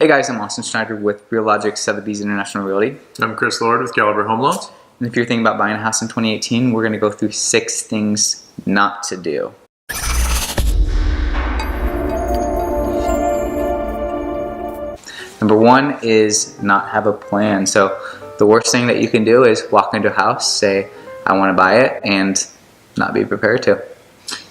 Hey guys, I'm Austin Schneider with Real Sotheby's International Realty. I'm Chris Lord with Caliber Home Loans. And if you're thinking about buying a house in 2018, we're going to go through 6 things not to do. Number 1 is not have a plan. So the worst thing that you can do is walk into a house, say, I want to buy it, and not be prepared to.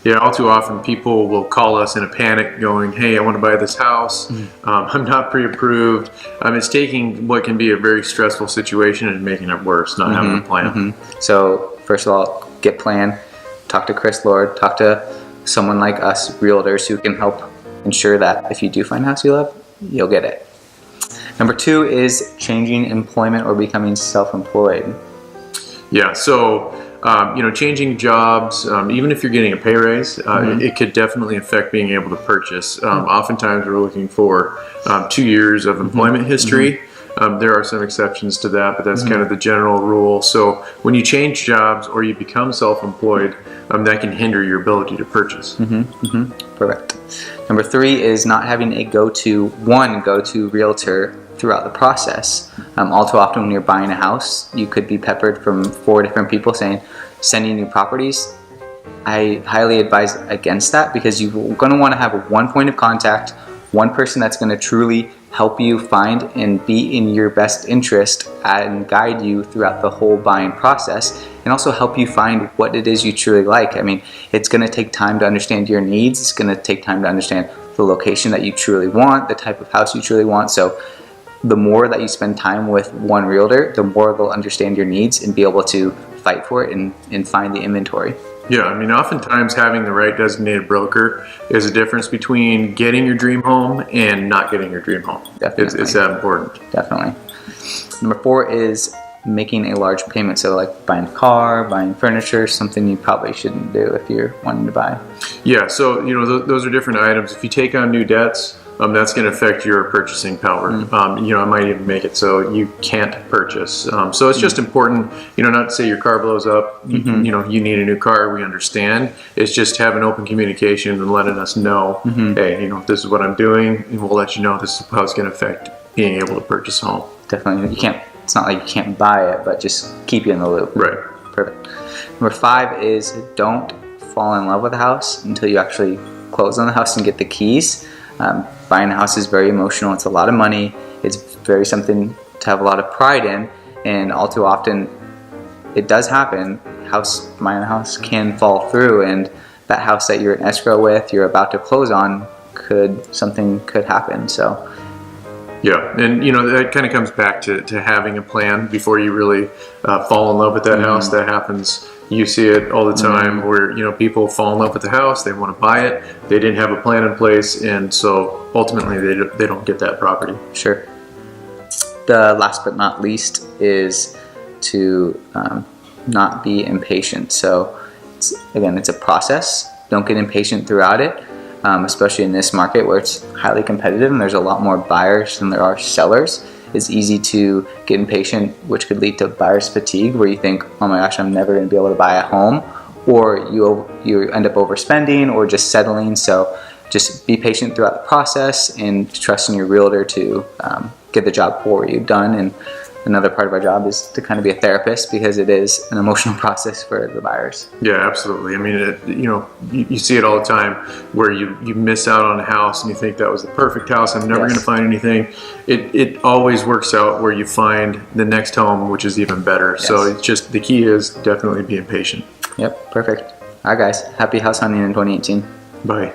Yeah, all too often people will call us in a panic going, hey, I want to buy this house. I'm not pre-approved. It's taking what can be a very stressful situation and making it worse, not having a plan. So first of all, get plan. Talk to Chris Lord. Talk to someone like us, realtors, who can help ensure that if you do find a house you love, you'll get it. Number 2 is changing employment or becoming self-employed. Yeah, so changing jobs, even if you're getting a pay raise, it could definitely affect being able to purchase. Oftentimes we're looking for 2 years of employment history. There are some exceptions to that, but that's kind of the general rule. So when you change jobs or you become self-employed, that can hinder your ability to purchase. Perfect. Number 3 is not having a go-to realtor throughout the process. All too often when you're buying a house, you could be peppered from 4 different people sending you properties. I highly advise against that, because you're going to want to have one point of contact, one person that's going to truly help you find and be in your best interest and guide you throughout the whole buying process, and also help you find what it is you truly like. I mean, it's going to take time to understand your needs. It's going to take time to understand the location that you truly want, the type of house you truly want. So the more that you spend time with one realtor, the more they'll understand your needs and be able to fight for it and find the inventory. Yeah, I mean, oftentimes having the right designated broker is a difference between getting your dream home and not getting your dream home. Definitely. It's that important. Definitely. Number 4 is making a large payment. So like buying a car, buying furniture, something you probably shouldn't do if you're wanting to buy. Yeah, so those are different items. If you take on new debts, that's going to affect your purchasing power. It might even make it so you can't purchase. So it's just important, not to say your car blows up, you need a new car, we understand. It's just having open communication and letting us know, hey, this is what I'm doing, and we'll let you know this is how it's going to affect being able to purchase a home. Definitely. It's not like you can't buy it, but just keep you in the loop. Right. Perfect. Number 5 is don't fall in love with a house until you actually close on the house and get the keys. Buying a house is very emotional. It's a lot of money. It's very something to have a lot of pride in, and all too often it does happen. Buying a house can fall through, and that house that you're in escrow with, you're about to close on, something could happen. So yeah, and that kind of comes back to having a plan before you really fall in love with that house. That happens. You see it all the time where people fall in love with the house, they want to buy it, they didn't have a plan in place, and so ultimately they don't get that property. Sure. The last but not least is to not be impatient. So it's a process. Don't get impatient throughout it. Especially in this market where it's highly competitive and there's a lot more buyers than there are sellers. It's easy to get impatient, which could lead to buyer's fatigue, where you think, oh my gosh, I'm never going to be able to buy a home, or you end up overspending or just settling. So just be patient throughout the process and trust in your realtor to get the job for you done. And another part of our job is to kind of be a therapist, because it is an emotional process for the buyers. Yeah, absolutely. I mean, you see it all the time where you miss out on a house and you think that was the perfect house, I'm never going to find anything. It always works out where you find the next home, which is even better. Yes. So it's just, the key is definitely being patient. Yep, perfect. All right, guys. Happy house hunting in 2018. Bye.